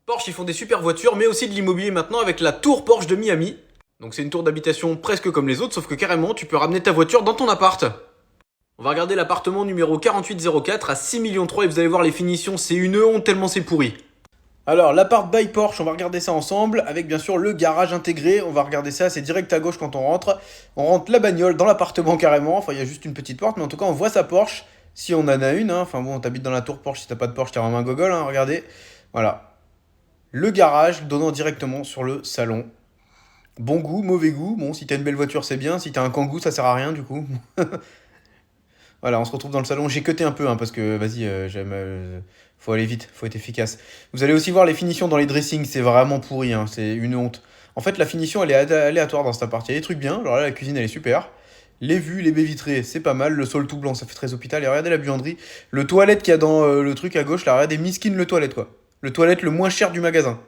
Porsche, ils font des super voitures, mais aussi de l'immobilier maintenant avec la tour Porsche de Miami. Donc c'est une tour d'habitation presque comme les autres, sauf que carrément, tu peux ramener ta voiture dans ton appart. On va regarder l'appartement numéro 4804 à 6,3 millions et vous allez voir les finitions, c'est une honte tellement c'est pourri. Alors, l'appart by Porsche, on va regarder ça ensemble, avec bien sûr le garage intégré. On va regarder ça, c'est direct à gauche quand on rentre. On rentre la bagnole dans l'appartement carrément. Enfin, il y a juste une petite porte, mais en tout cas, on voit sa Porsche. Si on en a une, hein. Enfin bon, t'habites dans la tour Porsche, si t'as pas de Porsche, t'es vraiment un gogol, hein. Regardez. Voilà. Le garage donnant directement sur le salon. Bon goût, mauvais goût. Bon, si t'as une belle voiture, c'est bien. Si t'as un kangou, ça sert à rien du coup. Voilà, on se retrouve dans le salon. J'ai cuté un peu, hein, parce que, vas-y, faut aller vite, faut être efficace. Vous allez aussi voir les finitions dans les dressings, c'est vraiment pourri, hein, c'est une honte. En fait, la finition, elle est aléatoire dans cette partie. Il y a des trucs bien, alors là, la cuisine, elle est super. Les vues, les baies vitrées, c'est pas mal. Le sol tout blanc, ça fait très hôpital. Et regardez la buanderie. Le toilette qu'il y a dans le truc à gauche, là, regardez, miskin le toilette, quoi. Le toilette le moins cher du magasin.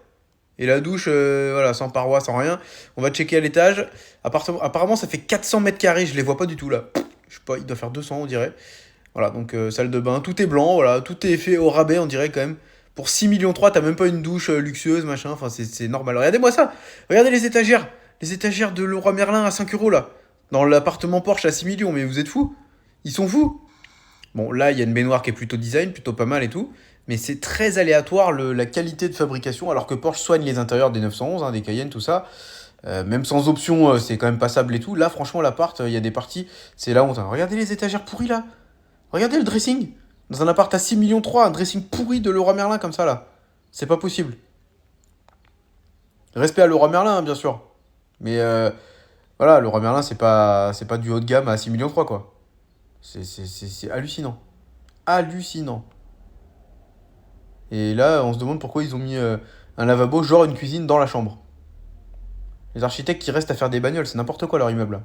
Et la douche, voilà, sans paroi, sans rien. On va checker à l'étage. Apparemment, ça fait 400 mètres carrés, je les vois pas du tout là. Je sais pas, il doit faire 200, on dirait. Voilà, donc salle de bain, tout est blanc, voilà, tout est fait au rabais, on dirait quand même. Pour 6,3 millions, t'as même pas une douche luxueuse, machin, enfin c'est normal. Regardez-moi ça, regardez les étagères de Leroy Merlin à 5 euros là, dans l'appartement Porsche à 6 millions, mais vous êtes fous? Ils sont fous? Bon, là, il y a une baignoire qui est plutôt design, plutôt pas mal et tout, mais c'est très aléatoire la qualité de fabrication, alors que Porsche soigne les intérieurs des 911, hein, des Cayenne, tout ça. Même sans option, c'est quand même passable et tout. Là, franchement, l'appart, il y a des parties, c'est la honte, hein. Regardez les étagères pourries là. Regardez le dressing. Dans un appart à 6,3 millions, un dressing pourri de Leroy Merlin comme ça là. C'est pas possible. Respect à Leroy Merlin, hein, bien sûr. Mais voilà, Leroy Merlin, c'est pas du haut de gamme à 6,3 millions quoi. C'est hallucinant. Hallucinant. Et là, on se demande pourquoi ils ont mis un lavabo, genre une cuisine dans la chambre. Les architectes qui restent à faire des bagnoles, c'est n'importe quoi leur immeuble là.